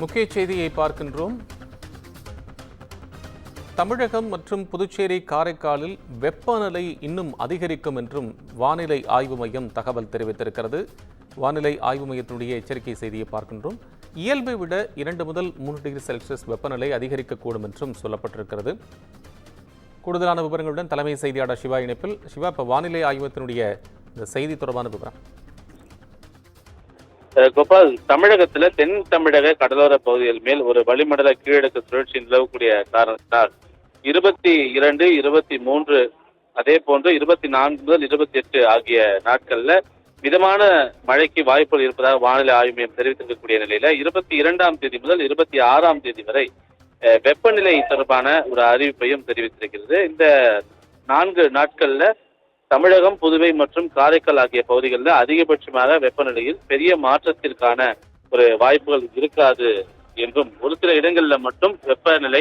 முக்கிய செய்தியை பார்க்கின்றோம். தமிழகம் மற்றும் புதுச்சேரி, காரைக்காலில் வெப்பநிலை இன்னும் அதிகரிக்கும் என்றும் வானிலை ஆய்வு மையம் தகவல் தெரிவித்திருக்கிறது. வானிலை ஆய்வு மையத்தினுடைய எச்சரிக்கை செய்தியை பார்க்கின்றோம். இயல்பை விட 2 முதல் 3 டிகிரி செல்சியஸ் வெப்பநிலை அதிகரிக்கக்கூடும் என்றும் சொல்லப்பட்டிருக்கிறது. கூடுதலான விவரங்களுடன் தலைமை செய்தியாளர் சிவா இணைப்பில். சிவா, இப்போ வானிலை ஆய்வகத்தினுடைய இந்த செய்தி தொடர்பான விவரம். கோபால், தமிழகத்துல தென் தமிழக கடலோர பகுதிகள் மேல் ஒரு வளிமண்டல கீழடுக்கு சுழற்சி நிலவக்கூடிய காரணத்தால் 22, 23 அதே போன்று 24 முதல் 28 ஆகிய நாட்கள்ல மிதமான மழைக்கு வாய்ப்புகள் இருப்பதாக வானிலை ஆய்வு மையம் தெரிவித்திருக்கக்கூடிய நிலையில 22ஆம் தேதி முதல் 26ஆம் தேதி வரை வெப்பநிலை தொடர்பான ஒரு அறிவிப்பையும் தெரிவித்திருக்கிறது. இந்த 4 நாட்கள்ல தமிழகம், புதுவை மற்றும் காரைக்கால் ஆகிய பகுதிகளில் அதிகபட்சமாக வெப்பநிலையில் பெரிய மாற்றத்திற்கான ஒரு வாய்ப்புகள் இருக்காது என்றும், ஒரு சில இடங்களில் மட்டும் வெப்பநிலை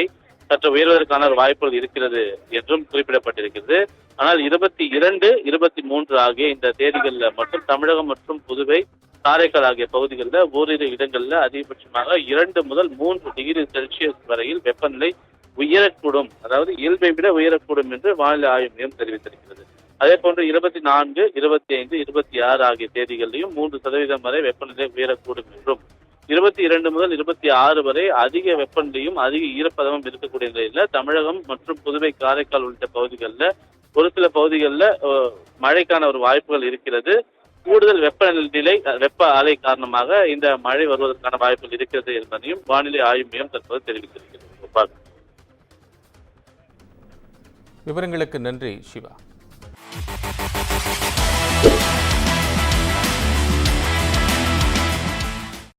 சற்று உயர்வதற்கான ஒரு வாய்ப்புகள் இருக்கிறது என்றும் குறிப்பிடப்பட்டிருக்கிறது. ஆனால் 22, 23 ஆகிய இந்த தேதிகளில் மட்டும் தமிழகம் மற்றும் புதுவை, காரைக்கால் ஆகிய பகுதிகளில் ஓரிரு இடங்களில் அதிகபட்சமாக 2 முதல் 3 டிகிரி செல்சியஸ் வரையில் வெப்பநிலை உயரக்கூடும், அதாவது இயல்பை விட உயரக்கூடும் என்று வானிலை ஆய்வு மையம் தெரிவித்திருக்கிறது. அதே போன்று 24, 25, 26 ஆகிய தேதிகளிலும் 3% வரை வெப்பநிலை உயரக்கூடும் என்றும், 22 முதல் 26 வரை அதிக வெப்பநிலையும் அதிக ஈரப்பதமும் இருக்கக்கூடிய நிலையில தமிழகம் மற்றும் புதுவை, காரைக்கால் உள்ளிட்ட பகுதிகளில் ஒரு சில பகுதிகளில் மழைக்கான ஒரு வாய்ப்புகள் இருக்கிறது. கூடுதல் வெப்ப அலை காரணமாக இந்த மழை வருவதற்கான வாய்ப்புகள் இருக்கிறது என்பதையும் வானிலை ஆய்வு மையம் தற்போது தெரிவித்திருக்கிறது. விவரங்களுக்கு நன்றி சிவா.